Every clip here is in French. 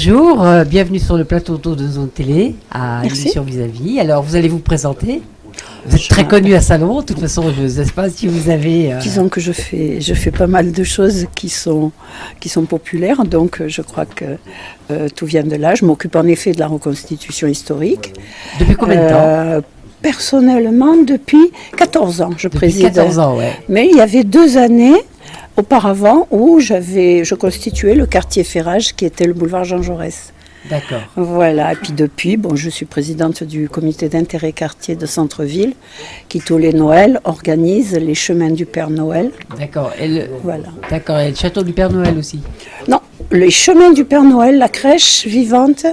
Bonjour, bienvenue sur le plateau de Zone Télé à l'émission Vis-à-vis. Alors, vous allez vous présenter. Vous êtes très connu à Salon. De toute façon, je ne sais pas si vous avez... Disons que je fais pas mal de choses qui sont populaires, donc je crois que tout vient de là. Je m'occupe en effet de la reconstitution historique. Depuis combien de temps? Personnellement, depuis 14 ans, je préside. 14 ans, ouais. Mais il y avait 2 années auparavant où je constituais le quartier Ferrage qui était le boulevard Jean Jaurès. D'accord. Voilà, et puis depuis, je suis présidente du comité d'intérêt quartier de Centre-Ville qui tous les Noëls organise les chemins du Père Noël. D'accord, voilà. D'accord, et le château du Père Noël aussi? Non, les chemins du Père Noël, la crèche vivante,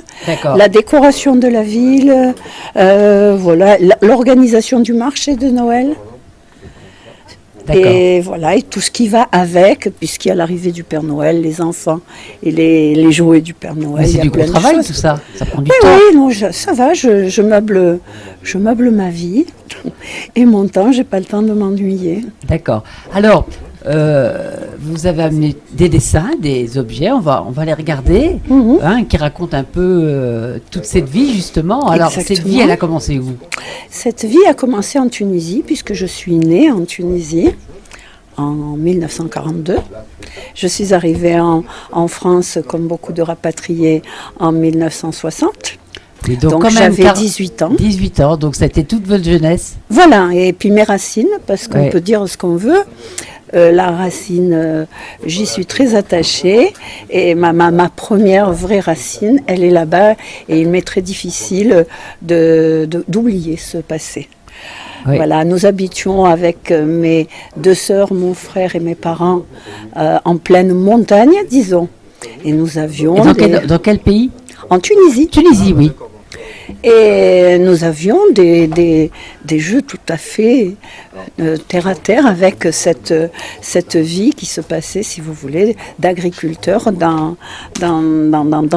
la décoration de la ville, voilà, l'organisation du marché de Noël. Et voilà, et tout ce qui va avec, puisqu'il y a l'arrivée du Père Noël, les enfants et les jouets du Père Noël. Mais c'est du gros travail tout ça, ça prend du temps. Oui, non, ça va, je meuble ma vie et mon temps, j'ai pas le temps de m'ennuyer. D'accord. Alors, vous avez amené des dessins, des objets, on va les regarder, qui racontent un peu toute cette vie justement. Alors, Exactement. Cette vie, elle a commencé où? Cette vie a commencé en Tunisie, puisque je suis née en Tunisie en 1942. Je suis arrivée en France, comme beaucoup de rapatriés, en 1960. Et donc j'avais 18 ans. 18 ans, donc c'était toute votre jeunesse. Voilà, et puis mes racines, parce qu'on peut dire ce qu'on veut. La racine, j'y suis très attachée, et ma première vraie racine, elle est là-bas, et il m'est très difficile d'oublier ce passé. Oui. Voilà, nous habitions avec mes 2 sœurs, mon frère et mes parents en pleine montagne, disons. Et nous avions... Et dans quel pays? En Tunisie. Tunisie, oui. Et nous avions des jeux tout à fait terre à terre avec cette vie qui se passait, si vous voulez, d'agriculteurs dans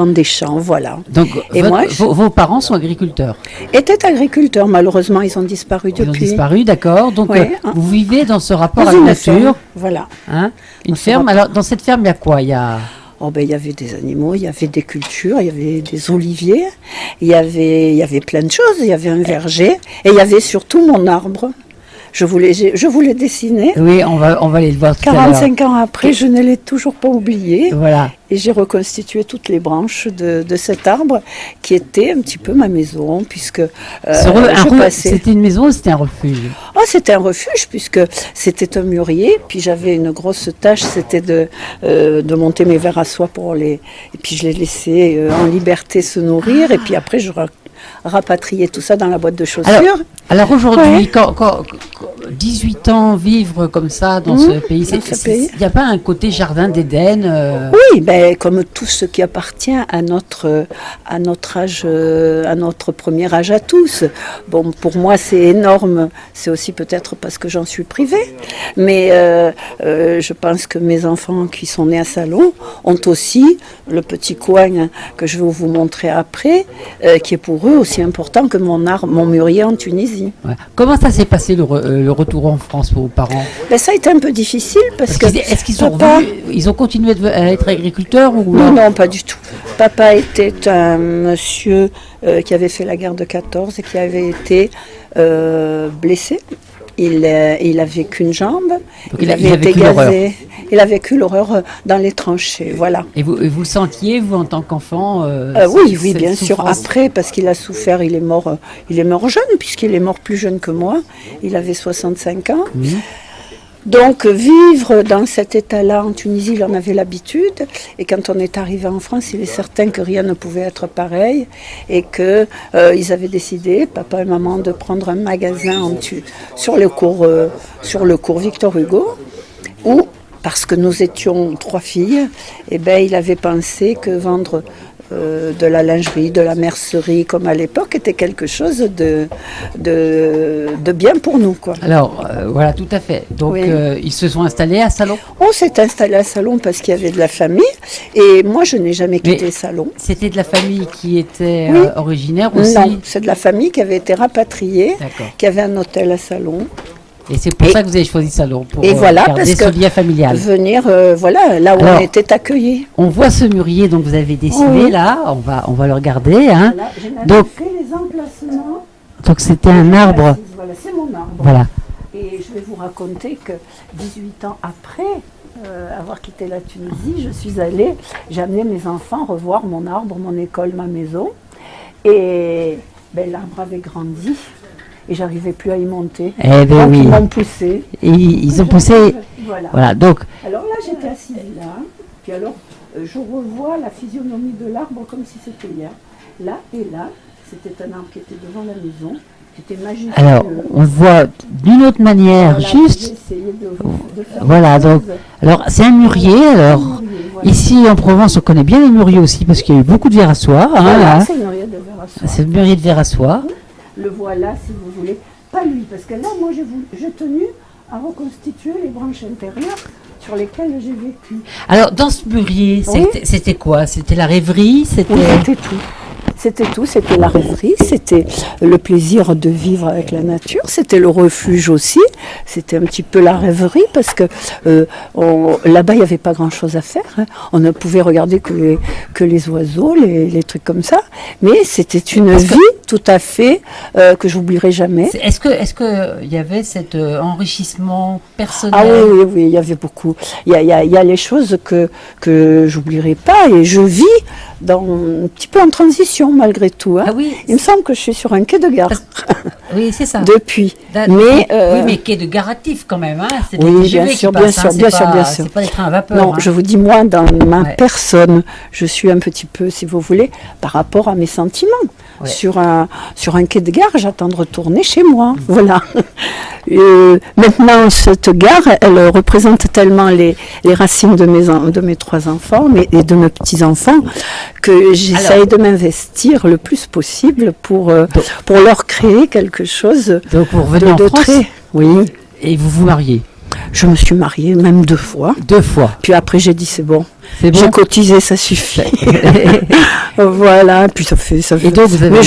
des champs, voilà. Donc vos parents sont agriculteurs? Étaient agriculteurs, malheureusement ils ont disparu depuis. Ils ont disparu, d'accord. Donc vous vivez dans ce rapport dans à la nature. Ferme, voilà. Une ferme, alors dans cette ferme il y a quoi? Il y y avait des animaux, il y avait des cultures, il y avait des oliviers, il y avait plein de choses, il y avait un verger, et il y avait surtout mon arbre. Je voulais dessiner. Oui, on va aller le voir tout à l'heure. 45 ans après, je ne l'ai toujours pas oublié. Voilà. Et j'ai reconstitué toutes les branches de cet arbre qui était un petit peu ma maison, puisque c'était une maison ou c'était un refuge? C'était un refuge, puisque c'était un mûrier, puis j'avais une grosse tâche, c'était de monter mes vers à soie et puis je les laissais en liberté se nourrir, et puis après je rapatrier tout ça dans la boîte de chaussures. Alors aujourd'hui, quand 18 ans vivre comme ça dans ce pays, il n'y a pas un côté jardin d'Éden? Oui, comme tout ce qui appartient à notre âge, à notre premier âge à tous. Bon, pour moi c'est énorme, c'est aussi peut-être parce que j'en suis privée, mais je pense que mes enfants qui sont nés à Salon ont aussi le petit coin que je vais vous montrer après, qui est pour eux aussi important que mon mûrier en Tunisie. Ouais. Comment ça s'est passé le retour en France pour vos parents? Ça a été un peu difficile parce que... Est-ce qu'ils ils ont continué à être agriculteurs ou Non, pas du tout. Papa était un monsieur qui avait fait la guerre de 14 et qui avait été blessé. Il avait qu'une jambe, donc il avait été gazé, il a vécu l'horreur dans les tranchées, voilà. Et vous le sentiez, vous, en tant qu'enfant Oui, bien sûr. Après, parce qu'il a souffert, il est mort jeune, puisqu'il est mort plus jeune que moi. Il avait 65 ans. Donc, vivre dans cet état-là en Tunisie, il en avait l'habitude. Et quand on est arrivé en France, il est certain que rien ne pouvait être pareil. Et qu'ils avaient décidé, papa et maman, de prendre un magasin sur le cours Victor Hugo, où, parce que nous étions 3 filles, il avait pensé que vendre de la lingerie, de la mercerie, comme à l'époque, était quelque chose de bien pour nous, quoi. Alors, voilà, tout à fait. Donc, ils se sont installés à Salon? On s'est installé à Salon parce qu'il y avait de la famille, et moi, je n'ai jamais quitté Salon. C'était de la famille qui était originaire aussi? Non, c'est de la famille qui avait été rapatriée, qui avait un hôtel à Salon. Et c'est pour ça que vous avez choisi ça, donc, pour voilà, garder ce lien familial. Venir, voilà, là où on était accueillis. On voit ce mûrier, donc vous avez dessiné là, on va le regarder. Hein. Voilà, j'ai même donc, fait les emplacements. Donc c'était un arbre. Voilà, c'est mon arbre. Voilà. Et je vais vous raconter que 18 ans après avoir quitté la Tunisie, j'ai amené mes enfants revoir mon arbre, mon école, ma maison. Et l'arbre avait grandi et j'arrivais plus à y monter. Donc oui. Ils m'ont poussé. Ils ont poussé. Voilà. Donc. Alors là, j'étais assise là. Puis alors, je revois la physionomie de l'arbre comme si c'était hier. Là et là, c'était un arbre qui était devant la maison. C'était majestueux. Alors, on voit d'une autre manière, voilà, juste. Voilà, donc. Alors, c'est un mûrier. Alors, voilà. Ici en Provence, on connaît bien les mûriers aussi parce qu'il y a eu beaucoup de vers à soie. Voilà, c'est le mûrier de vers à soie. C'est le mûrier de vers à soie. Le voilà, si vous voulez. Pas lui, parce que là, moi, j'ai tenu à reconstituer les branches intérieures sur lesquelles j'ai vécu. Alors, dans ce mûrier, c'était quoi? C'était la rêverie? C'était tout. C'était tout, c'était la rêverie, c'était le plaisir de vivre avec la nature, c'était le refuge aussi, c'était un petit peu la rêverie parce que là-bas il n'y avait pas grand-chose à faire, hein. On ne pouvait regarder que les oiseaux, les trucs comme ça, mais c'était une vie tout à fait que j'oublierai jamais. Est-ce que il y avait cet enrichissement personnel? Ah oui, il y avait beaucoup. Il y a les choses que j'oublierai pas et je vis un petit peu en transition malgré tout. Hein. Ah oui, il me semble que je suis sur un quai de gare. Oui, c'est ça. Depuis. Oui, mais quai de gare actif quand même. Hein. C'est oui, bien sûr. C'est pas des trains à vapeur. Non, hein. Je vous dis, moi, dans ma personne, je suis un petit peu, si vous voulez, par rapport à mes sentiments. Ouais. Sur un quai de gare, j'attends de retourner chez moi. Voilà. Maintenant, cette gare, elle représente tellement les racines de mes 3 enfants et de mes petits-enfants que j'essaye de m'investir le plus possible pour leur créer quelque chose donc vous revenez en France, très... Oui. Et vous vous mariez? Je me suis mariée même 2 fois. 2 fois. Puis après, j'ai dit c'est bon. J'ai cotisé, ça suffit. Voilà. Puis ça fait. Et donc vous avez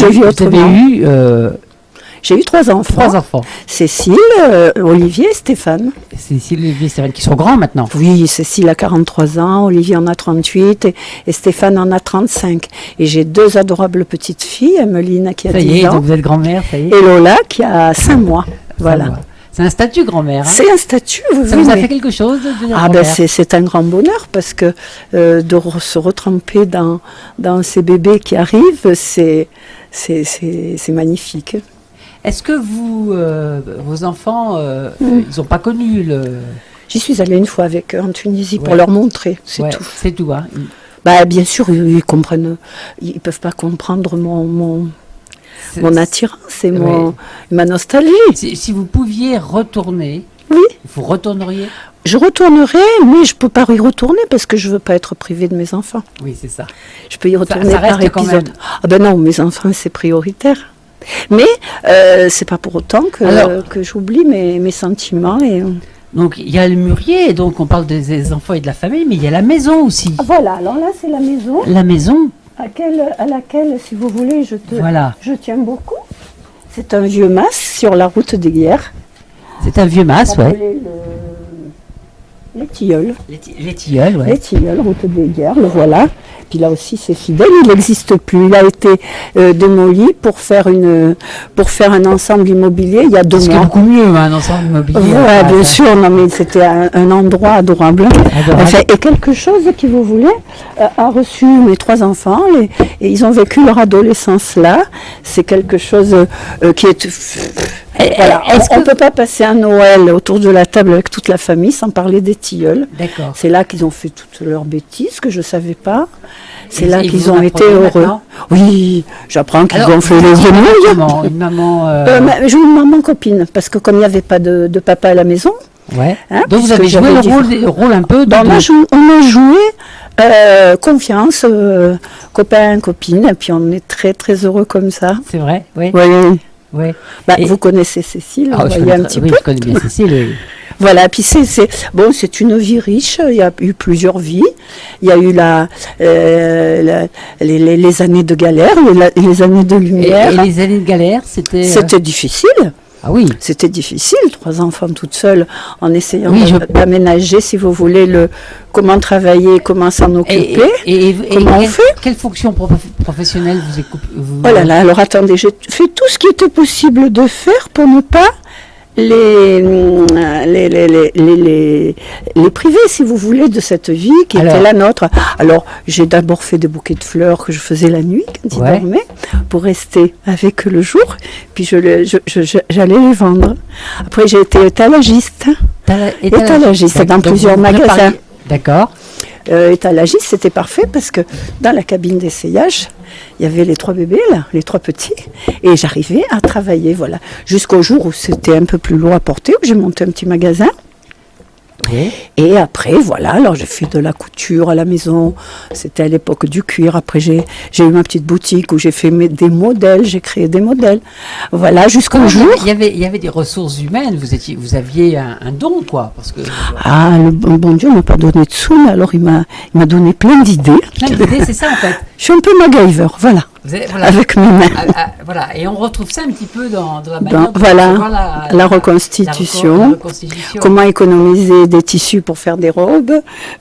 eu. J'ai eu 3 enfants. 3 enfants. Cécile, Olivier et Stéphane. Cécile, Olivier, Stéphane, qui sont grands maintenant. Oui, Cécile a 43 ans, Olivier en a 38 et Stéphane en a 35. Et j'ai 2 adorables petites filles, Emeline qui a 10 ans. Ça y est, donc vous êtes grand-mère, ça y est. Et Lola qui a 5 mois. Voilà. C'est un statut grand-mère. Hein. C'est un statut. Ça vous a fait quelque chose de devenir grand-mère? C'est un grand bonheur parce que de se retremper dans ces bébés qui arrivent, c'est magnifique. Est-ce que vos enfants, ils n'ont pas connu le... J'y suis allée une fois avec eux en Tunisie pour leur montrer, c'est tout. C'est tout, hein. Bien sûr, ils comprennent, ils peuvent pas comprendre mon attirance et ma nostalgie. Si vous pouviez retourner, vous retourneriez? Je retournerai, mais je ne peux pas y retourner parce que je ne veux pas être privée de mes enfants. Oui, c'est ça. Je peux y retourner ça par épisode. Ah ben non, mes enfants, c'est prioritaire. Mais c'est pas pour autant que j'oublie mes sentiments. Donc il y a le murier, donc on parle des enfants et de la famille, mais il y a la maison aussi. Voilà, alors là c'est la maison. La maison à laquelle, si vous voulez, je tiens beaucoup. C'est un vieux mas sur la route des Guerres. C'est un vieux mas, Les tilleuls. Les tilleuls, Les tilleuls, route des Guerres, le voilà. Puis là aussi, c'est fidèle, il n'existe plus. Il a été démoli pour faire un ensemble immobilier il y a 2 mois. C'est beaucoup mieux, un ensemble immobilier. Oui, bien sûr, non, mais c'était un endroit adorable. Enfin, et quelque chose qui, vous voulez, a reçu mes 3 enfants et ils ont vécu leur adolescence là. C'est quelque chose qui est... Voilà. On ne peut pas passer un Noël autour de la table avec toute la famille sans parler des tilleuls. D'accord. C'est là qu'ils ont fait toutes leurs bêtises que je ne savais pas. C'est là qu'ils ont été heureux. Maintenant? Oui, j'apprends qu'ils gonflent les genoux. Une maman... J'ai une maman copine, parce que comme il n'y avait pas de papa à la maison... Ouais. Hein, donc vous avez joué le rôle un peu... On a joué confiance, copain, copine, et puis on est très très heureux comme ça. C'est vrai, oui. Oui. Ouais. Vous connaissez Cécile, vous voyez un petit peu. Je connais bien Cécile. Oui. Voilà, puis c'est une vie riche, il y a eu plusieurs vies. Il y a eu les années de galère, les années de lumière. Et les années de galère, c'était... C'était difficile. Ah oui. C'était difficile, 3 enfants toutes seules, en essayant Oui, d'aménager, si vous voulez, comment travailler, comment s'en occuper. Comment on fait. Quelle fonction professionnelle vous Oh là là, alors attendez, j'ai fait tout ce qui était possible de faire pour ne pas les privés, si vous voulez, de cette vie qui était la nôtre. Alors, j'ai d'abord fait des bouquets de fleurs que je faisais la nuit, quand ils dormaient, pour rester avec eux le jour. Puis j'allais les vendre. Après, j'ai été étalagiste. Étalagiste dans plusieurs magasins. D'accord. Étalagiste, c'était parfait parce que dans la cabine d'essayage, il y avait les 3 bébés, là, les 3 petits, et j'arrivais à travailler, voilà. Jusqu'au jour où c'était un peu plus lourd à porter, où j'ai monté un petit magasin. Oui. Et après, voilà, alors j'ai fait de la couture à la maison. C'était à l'époque du cuir. Après, j'ai eu ma petite boutique où j'ai fait des modèles, j'ai créé des modèles. Voilà, jusqu'au jour. Il y avait des ressources humaines, vous aviez un don, quoi. Parce que... Ah, le bon Dieu ne m'a pas donné de sous, mais alors il m'a donné plein d'idées. Plein d'idées, c'est ça en fait. Je suis un peu MacGyver, voilà. Avec mes mains. Voilà, et on retrouve ça un petit peu dans la manière la reconstitution, comment économiser des tissus pour faire des robes,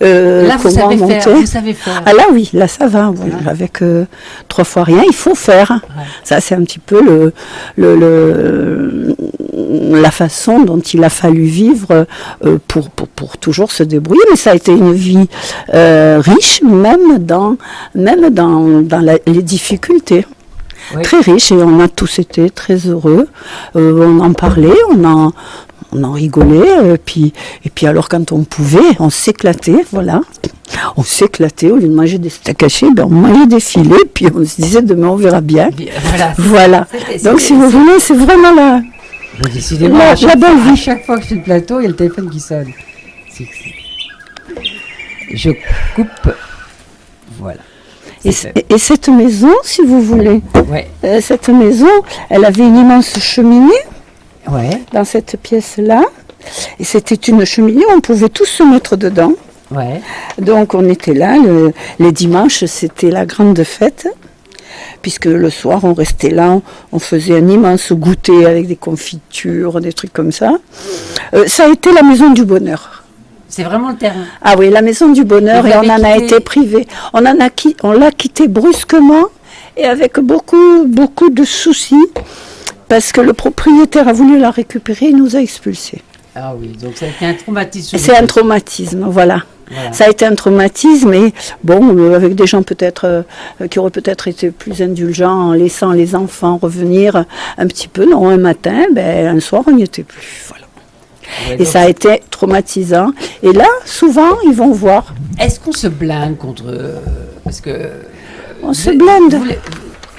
là, comment monter. Vous savez faire. Ah là oui, là ça va, voilà. Avec 3 fois rien, il faut faire. Ouais. Ça c'est un petit peu la façon dont il a fallu vivre pour toujours se débrouiller, mais ça a été une vie riche, même dans les difficultés. Oui. Très riche, et on a tous été très heureux. On en parlait, on en rigolait, et puis alors quand on pouvait, on s'éclatait, voilà. On s'éclatait, au lieu de manger des steaks hachés, on mangeait des filets, puis on se disait demain on verra bien. Voilà. Donc si vous voulez, c'est vraiment la belle vie. À chaque fois que je fais le plateau, il y a le téléphone qui sonne. Je coupe. Voilà. Et cette maison, si vous voulez, cette maison, elle avait une immense cheminée dans cette pièce-là. Et c'était une cheminée où on pouvait tous se mettre dedans. Ouais. Donc on était là, les dimanches, c'était la grande fête. Puisque le soir, on restait là, on faisait un immense goûter avec des confitures, des trucs comme ça. Ça a été la maison du bonheur. C'est vraiment le terrain. Ah oui, la maison du bonheur, et on en a été privé. On l'a quitté brusquement et avec beaucoup de soucis, parce que le propriétaire a voulu la récupérer et nous a expulsés. Ah oui, donc ça a été un traumatisme. C'est un traumatisme, voilà. Ça a été un traumatisme, et bon, avec des gens peut-être qui auraient peut-être été plus indulgents en laissant les enfants revenir un petit peu. Non, un matin, un soir, on n'y était plus, voilà. Ouais, et ça a été traumatisant. Et là, souvent, ils vont voir. Est-ce qu'on se blinde contre... parce que... On se blinde.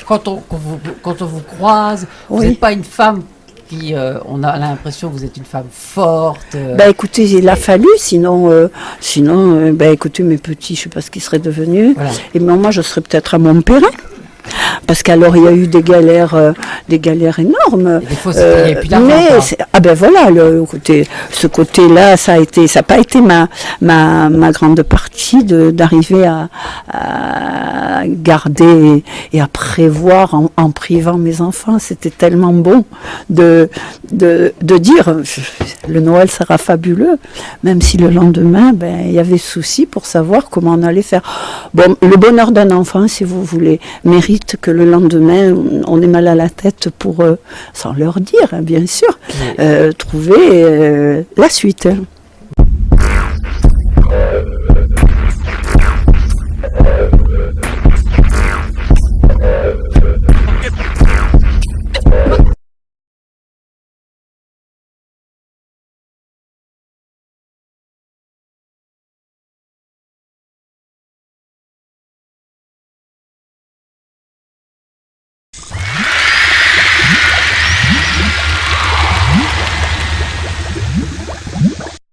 Quand on vous croise, vous n'êtes pas une femme qui... on a l'impression que vous êtes une femme forte. Écoutez, il a fallu, sinon, écoutez, mes petits, je ne sais pas ce qu'ils seraient devenus. Voilà. Et moi, je serais peut-être à Montpellier. Parce qu'alors il y a eu des galères énormes. Des fois, il n'y avait plus d'argent. Ce côté-là, ça n'a pas été ma grande partie d'arriver à garder et à prévoir en privant mes enfants. C'était tellement bon de dire le Noël sera fabuleux, même si le lendemain, il y avait souci pour savoir comment on allait faire. Bon, le bonheur d'un enfant, si vous voulez, mérite que le lendemain, on ait mal à la tête pour, sans leur dire, hein, bien sûr, trouver la suite.